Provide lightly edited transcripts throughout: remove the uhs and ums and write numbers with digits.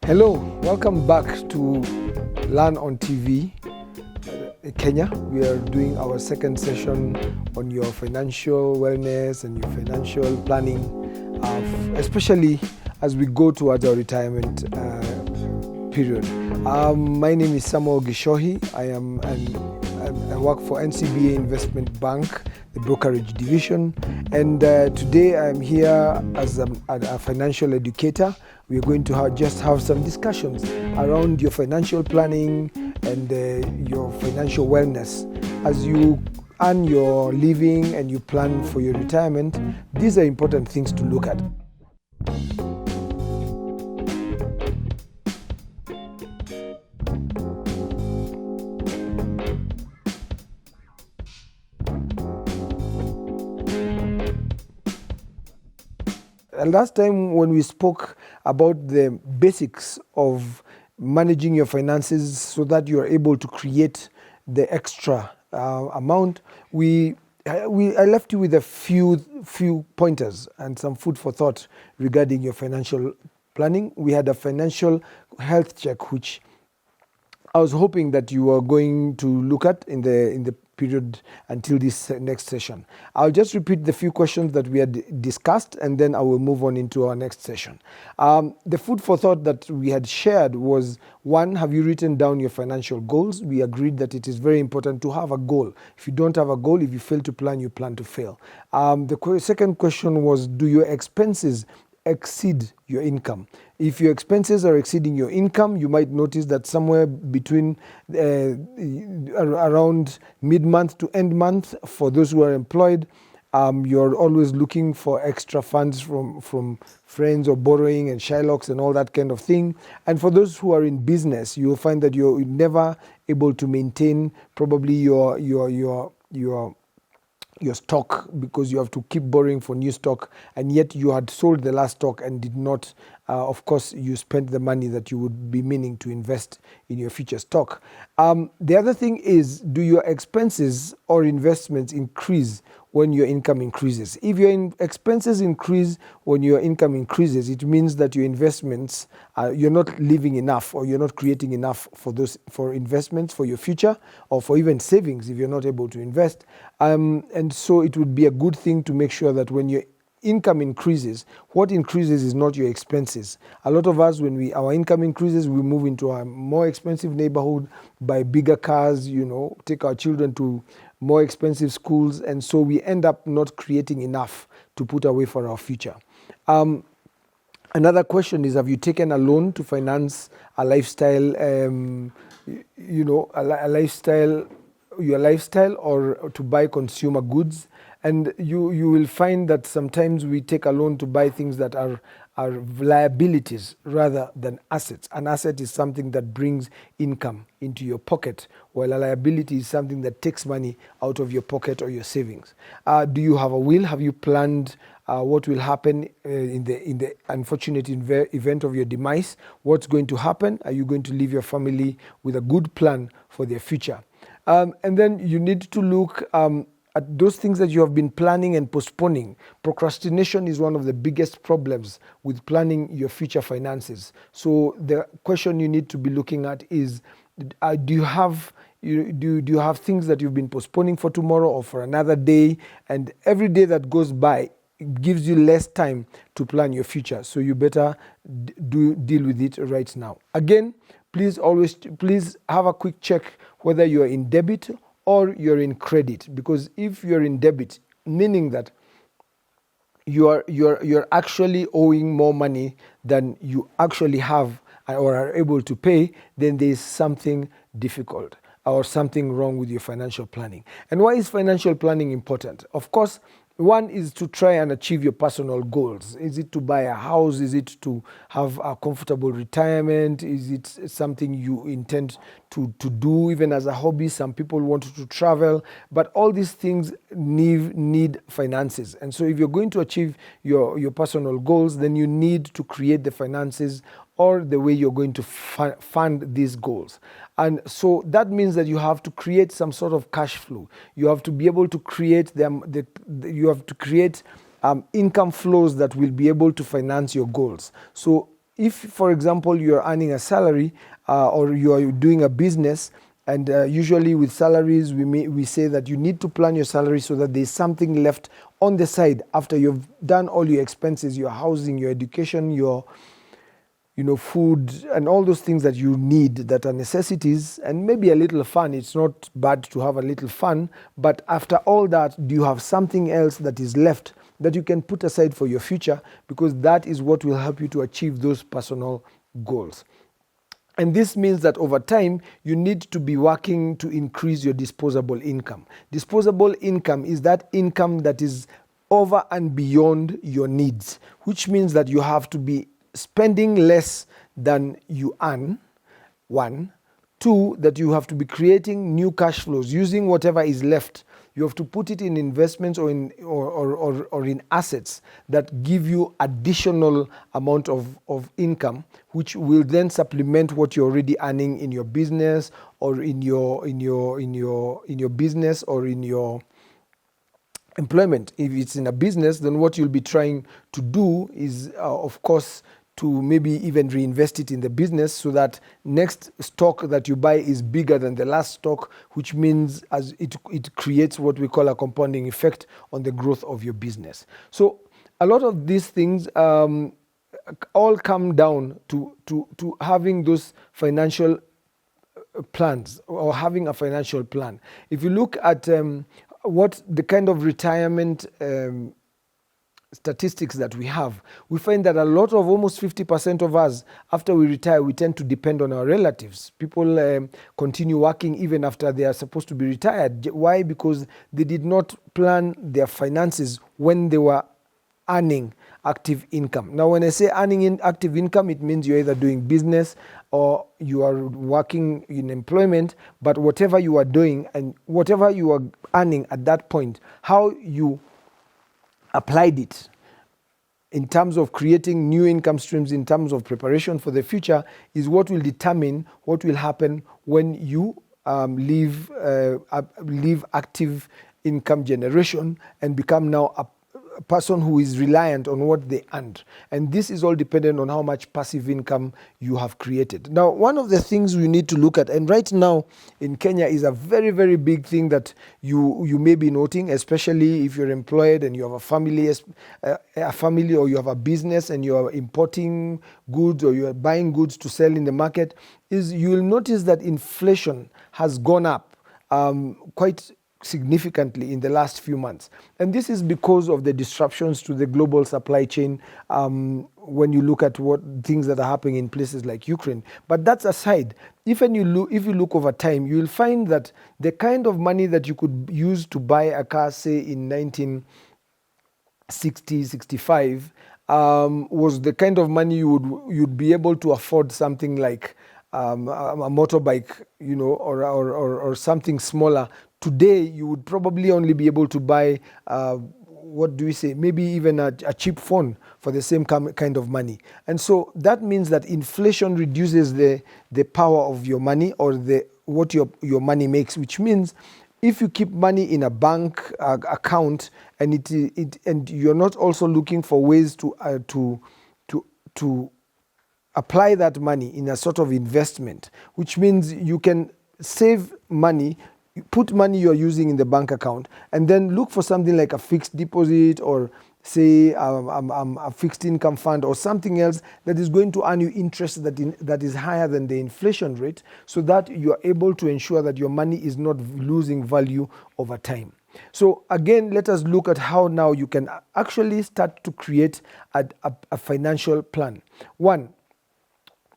Hello, welcome back to Learn on TV Kenya. We are doing our second session on your financial wellness and your financial planning, especially as we go towards our retirement period. My name is Samuel Gichohi. I work for NCBA Investment Bank, the brokerage division, and today I'm here as a financial educator. We are going to have some discussions around your financial planning and your financial wellness. As you earn your living and you plan for your retirement, these are important things to look at. Last time when we spoke about the basics of managing your finances so that you are able to create the extra amount, I left you with a few pointers and some food for thought regarding your financial planning. We had a financial health check, which I was hoping that you are going to look at in the period until this next session. I'll just repeat the few questions that we had discussed, and then I will move on into our next session. The food for thought that we had shared was, one, have you written down your financial goals? We agreed that it is very important to have a goal. If you don't have a goal, if you fail to plan, you plan to fail. The second question was, do your expenses exceed your income? If your expenses are exceeding your income, you might notice that somewhere between around mid-month to end month, for those who are employed, you're always looking for extra funds from friends or borrowing and Shylocks and all that kind of thing. And for those who are in business, you'll find that you're never able to maintain probably your stock, because you have to keep borrowing for new stock, and yet you had sold the last stock and did not, of course, you spent the money that you would be meaning to invest in your future stock. The other thing is, do your expenses or investments increase when your income increases? If your expenses increase when your income increases, it means that your investments, you're not living enough, or you're not creating enough for investments for your future, or for even savings if you're not able to invest. And so it would be a good thing to make sure that when your income increases, what increases is not your expenses. A lot of us, when our income increases, we move into a more expensive neighborhood, buy bigger cars, take our children to more expensive schools, and so we end up not creating enough to put away for our future. Another question is, have you taken a loan to finance a lifestyle, your lifestyle, or to buy consumer goods? And you will find that sometimes we take a loan to buy things that are liabilities rather than assets. An asset is something that brings income into your pocket, while a liability is something that takes money out of your pocket or your savings. Do you have a will? Have you planned what will happen in the unfortunate event of your demise? What's going to happen? Are you going to leave your family with a good plan for their future? And then you need to look at those things that you have been planning and postponing. Procrastination is one of the biggest problems with planning your future finances. So the question you need to be looking at is, do you have things that you've been postponing for tomorrow or for another day? And every day that goes by, it gives you less time to plan your future. So you better deal with it right now. Again, please have a quick check whether you're in debit or you're in credit, because if you're in debit, meaning that you're actually owing more money than you actually have or are able to pay, then there's something difficult or something wrong with your financial planning. And why is financial planning important? Of course, one is to try and achieve your personal goals. Is it to buy a house? Is it to have a comfortable retirement? Is it something you intend to do even as a hobby? Some people want to travel, but all these things need finances. And so if you're going to achieve your personal goals, then you need to create the finances or the way you're going to fund these goals. And so that means that you have to create some sort of cash flow. You have to be able to create you have to create income flows that will be able to finance your goals. So if, for example, you're earning a salary or you're doing a business, and usually with salaries, we say that you need to plan your salary so that there's something left on the side after you've done all your expenses, your housing, your education, your food, and all those things that you need that are necessities, and maybe a little fun. It's not bad to have a little fun, but after all that, do you have something else that is left that you can put aside for your future? Because that is what will help you to achieve those personal goals. And this means that over time, you need to be working to increase your disposable income. Disposable income is that income that is over and beyond your needs, which means that you have to be spending less than you earn, one. Two, that you have to be creating new cash flows using whatever is left. You have to put it in investments or in assets that give you additional amount of income, which will then supplement what you're already earning in your business or in your business or in your employment. If it's in a business, then what you'll be trying to do is, of course, to maybe even reinvest it in the business so that next stock that you buy is bigger than the last stock, which means as it creates what we call a compounding effect on the growth of your business. So a lot of these things all come down to having those financial plans or having a financial plan. If you look at what the kind of retirement statistics that we have, we find that a lot of, almost 50% of us, after we retire, we tend to depend on our relatives. People continue working even after they are supposed to be retired. Why? Because they did not plan their finances when they were earning active income. Now, when I say earning in active income, it means you're either doing business or you are working in employment, but whatever you are doing and whatever you are earning at that point, how you applied it in terms of creating new income streams, in terms of preparation for the future, is what will determine what will happen when you leave active income generation and become now a person who is reliant on what they earned. And this is all dependent on how much passive income you have created. Now, one of the things we need to look at, and right now in Kenya is a very, very big thing that you may be noting, especially if you're employed and you have a family or you have a business and you are importing goods or you are buying goods to sell in the market, is you will notice that inflation has gone up quite significantly in the last few months. And this is because of the disruptions to the global supply chain when you look at what things that are happening in places like Ukraine. But that's aside. If you look over time, you will find that the kind of money that you could use to buy a car, say in 1960, 65, was the kind of money you'd be able to afford something like a motorbike, or something smaller. Today, you would probably only be able to buy, maybe even a cheap phone for the same kind of money. And so that means that inflation reduces the power of your money or what your money makes, which means if you keep money in a bank account and you're not also looking for ways to apply that money in a sort of investment, which means you can save money, put money you're using in the bank account, and then look for something like a fixed deposit or say a fixed income fund or something else that is going to earn you interest that is higher than the inflation rate, so that you are able to ensure that your money is not losing value over time. So again, let us look at how now you can actually start to create a financial plan. One,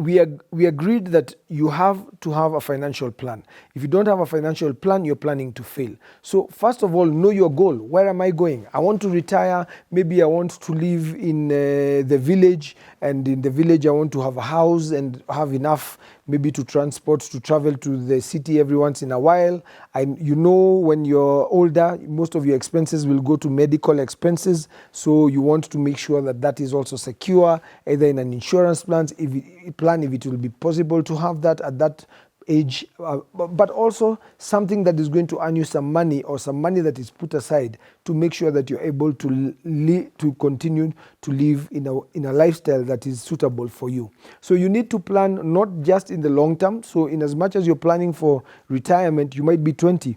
we agreed that you have to have a financial plan. If you don't have a financial plan, you're planning to fail. So first of all, know your goal. Where am I going? I want to retire. Maybe I want to live in the village, and in the village I want to have a house and have enough maybe to travel to the city every once in a while. And when you're older, most of your expenses will go to medical expenses. So you want to make sure that is also secure, either in an insurance plan, if it will be possible to have that at that age, but also something that is going to earn you some money, or some money that is put aside to make sure that you're able to continue to live in a lifestyle that is suitable for you. So you need to plan not just in the long term. So in as much as you're planning for retirement, you might be 20.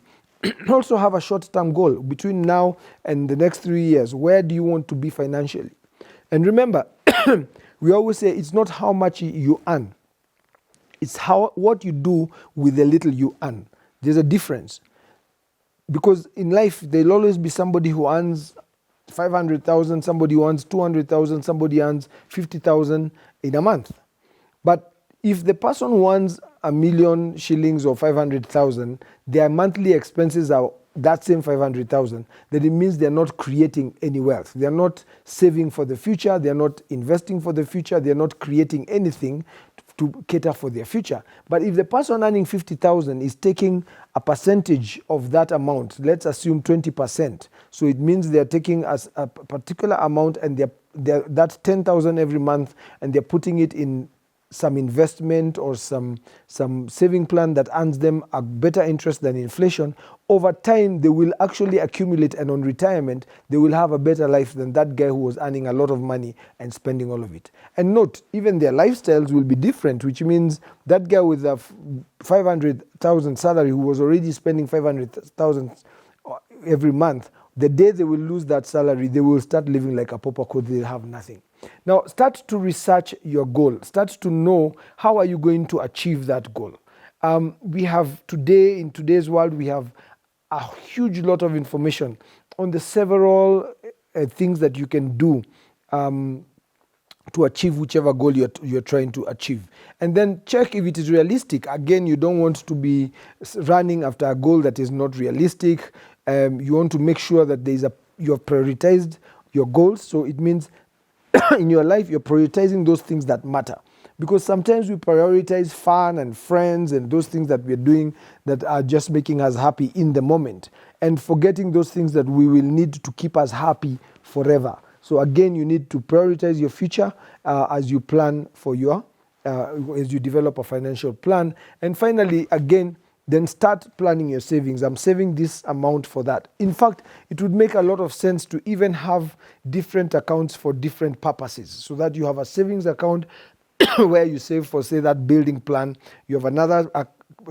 Also have a short-term goal between now and the next 3 years. Where do you want to be financially? And remember, we always say it's not how much you earn. It's what you do with the little you earn. There's a difference. Because in life, there'll always be somebody who earns 500,000, somebody who earns 200,000, somebody earns 50,000 in a month. But if the person who earns 1,000,000 shillings or 500,000, their monthly expenses are that same 500,000, then it means they're not creating any wealth. They're not saving for the future. They're not investing for the future. They're not creating anything to cater for their future. But if the person earning 50,000 is taking a percentage of that amount, let's assume 20%. So it means they're taking a particular amount, and that's 10,000 every month, and they're putting it in some investment or some saving plan that earns them a better interest than inflation. Over time, they will actually accumulate, and on retirement, they will have a better life than that guy who was earning a lot of money and spending all of it. And note, even their lifestyles will be different, which means that guy with a 500,000 salary who was already spending 500,000 every month, the day they will lose that salary, they will start living like a pauper because they have nothing. Now, start to research your goal. Start to know how are you going to achieve that goal. We have today, in today's world, we have a huge lot of information on the several things that you can do to achieve whichever goal you're trying to achieve. And then check if it is realistic. Again, you don't want to be running after a goal that is not realistic. You want to make sure that you have prioritized your goals. So it means in your life, you're prioritizing those things that matter. Because sometimes we prioritize fun and friends and those things that we're doing that are just making us happy in the moment, and forgetting those things that we will need to keep us happy forever. So again, you need to prioritize your future as you plan for as you develop a financial plan. And finally, again, then start planning your savings. I'm saving this amount for that. In fact, it would make a lot of sense to even have different accounts for different purposes, so that you have a savings account where you save for, say, that building plan. You have another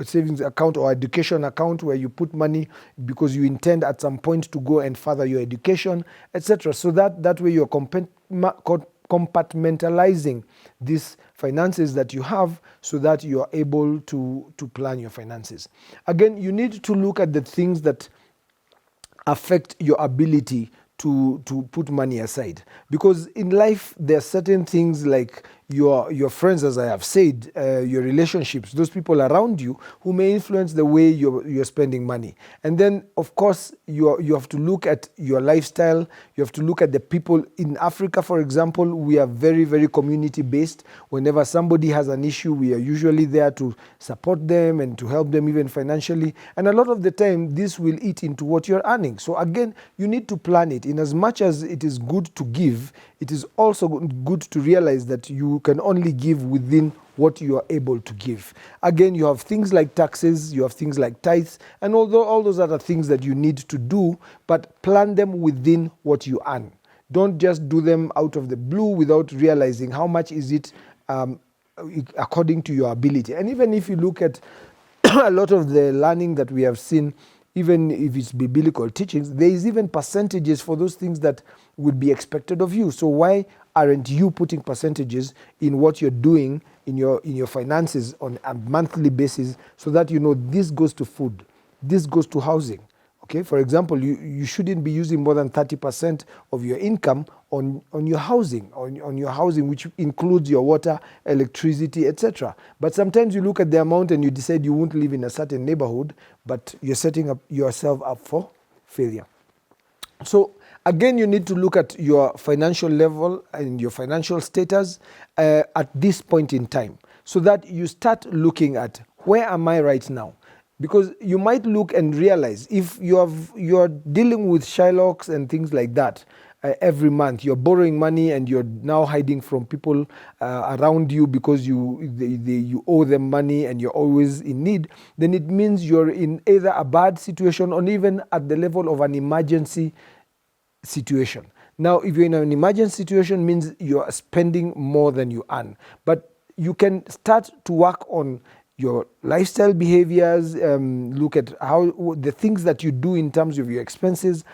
savings account or education account where you put money because you intend at some point to go and further your education, etc. So that way you're compartmentalizing these finances that you have, so that you are able to plan your finances. Again, you need to look at the things that affect your ability to put money aside, because in life there are certain things like your friends, as I have said, your relationships, those people around you who may influence the way you're spending money. And then, of course, you have to look at your lifestyle. You have to look at the people. In Africa, for example, we are very, very community-based. Whenever somebody has an issue, we are usually there to support them and to help them even financially. And a lot of the time, this will eat into what you're earning. So again, you need to plan it. In as much as it is good to give, it is also good to realize that you can only give within what you are able to give. Again, you have things like taxes, you have things like tithes, and although all those other things that you need to do, but plan them within what you earn. Don't just do them out of the blue without realizing how much is it according to your ability. And even if you look at a lot of the learning that we have seen, even if it's biblical teachings, there is even percentages for those things that would be expected of you. So why aren't you putting percentages in what you're doing in your finances on a monthly basis, so that you know this goes to food, this goes to housing? Okay, for example, you shouldn't be using more than 30% of your income on your housing, on your housing, which includes your water, electricity, etc. But sometimes you look at the amount and you decide you won't live in a certain neighborhood, but you're setting yourself up for failure. So again, you need to look at your financial level and your financial status at this point in time, so that you start looking at, where am I right now? Because you might look and realize, if you're dealing with Shylocks and things like that, every month. You're borrowing money and you're now hiding from people around you because you owe them money and you're always in need, then it means you're in either a bad situation or even at the level of an emergency situation. Now, if you're in an emergency situation, means you're spending more than you earn. But you can start to work on your lifestyle behaviors, look at how the things that you do in terms of your expenses,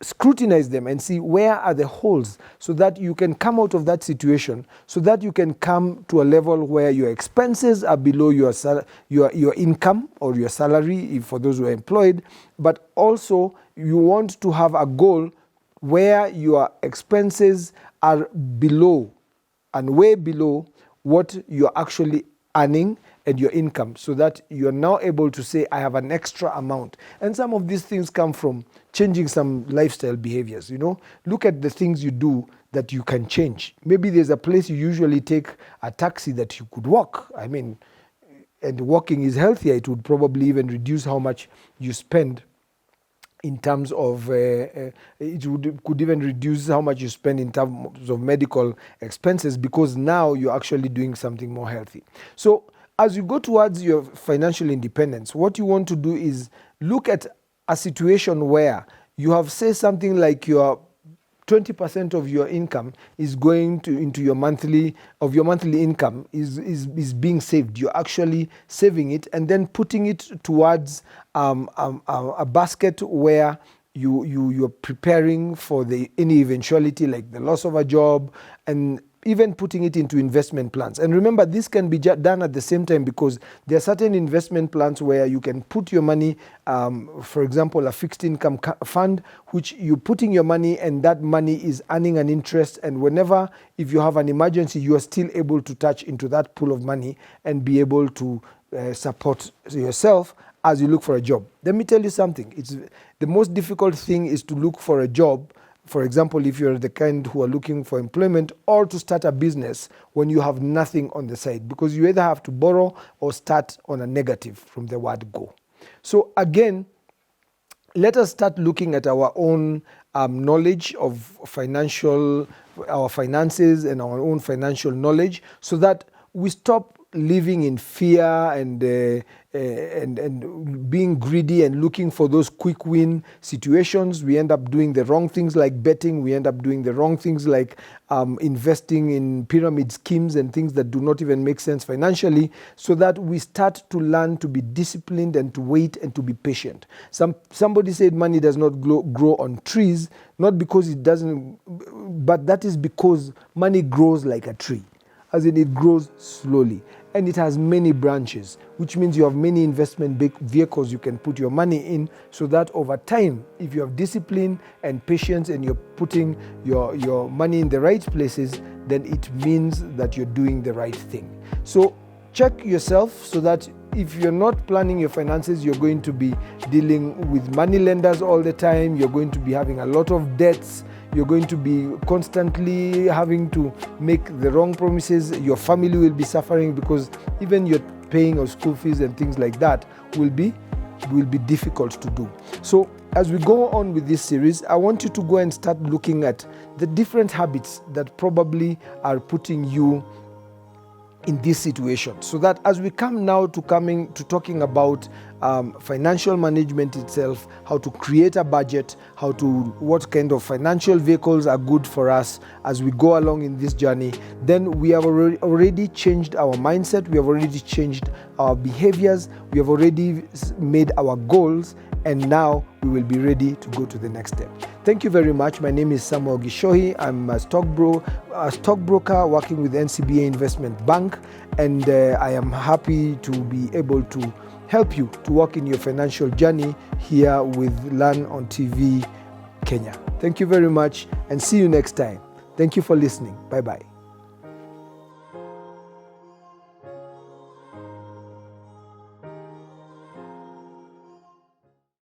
scrutinize them and see where are the holes so that you can come out of that situation, so that you can come to a level where your expenses are below your income or your salary, if for those who are employed, but also you want to have a goal where your expenses are below and way below what you're actually earning and your income, so that you're now able to say, I have an extra amount. And some of these things come from changing some lifestyle behaviors. Look at the things you do that you can change. Maybe there's a place you usually take a taxi that you could walk. And walking is healthier. It would probably even reduce how much you spend in terms of, could even reduce how much you spend in terms of medical expenses, because now you're actually doing something more healthy. So as you go towards your financial independence, what you want to do is look at a situation where you have, say, something like your 20% of your income is going into your monthly income is being saved. You're actually saving it and then putting it towards a basket where you're preparing for any eventuality, like the loss of a job, and even putting it into investment plans. And remember, this can be done at the same time, because there are certain investment plans where you can put your money, for example, a fixed income fund, which you're putting your money and that money is earning an interest. And whenever, if you have an emergency, you are still able to touch into that pool of money and be able to support yourself as you look for a job. Let me tell you something. The most difficult thing is to look for a job. For example, if you're the kind who are looking for employment, or to start a business when you have nothing on the side, because you either have to borrow or start on a negative from the word go. So again, let us start looking at our own knowledge of our finances and our own financial knowledge, so that we stop living in fear and being greedy and looking for those quick win situations. We end up doing the wrong things like betting. We end up doing the wrong things like investing in pyramid schemes and things that do not even make sense financially, so that we start to learn to be disciplined and to wait and to be patient. Somebody said money does not grow on trees, not because it doesn't, but that is because money grows like a tree, as in it grows slowly. And it has many branches, which means you have many investment vehicles you can put your money in, so that over time, if you have discipline and patience and you're putting your money in the right places, then it means that you're doing the right thing. So check yourself, so that if you're not planning your finances, you're going to be dealing with money lenders all the time. You're going to be having a lot of debts. You're going to be constantly having to make the wrong promises. Your family will be suffering, because even your paying of school fees and things like that will be difficult to do. So as we go on with this series, I want you to go and start looking at the different habits that probably are putting you in this situation, so that as we come now to talking about financial management itself, how to create a budget, what kind of financial vehicles are good for us as we go along in this journey, then we have already changed our mindset, we have already changed our behaviors, we have already made our goals, and now we will be ready to go to the next step. Thank you very much. My name is Samuel Gichohi. I'm a stockbroker working with NCBA Investment Bank, and I am happy to be able to help you to walk in your financial journey here with Learn on TV Kenya. Thank you very much, and see you next time. Thank you for listening. Bye-bye.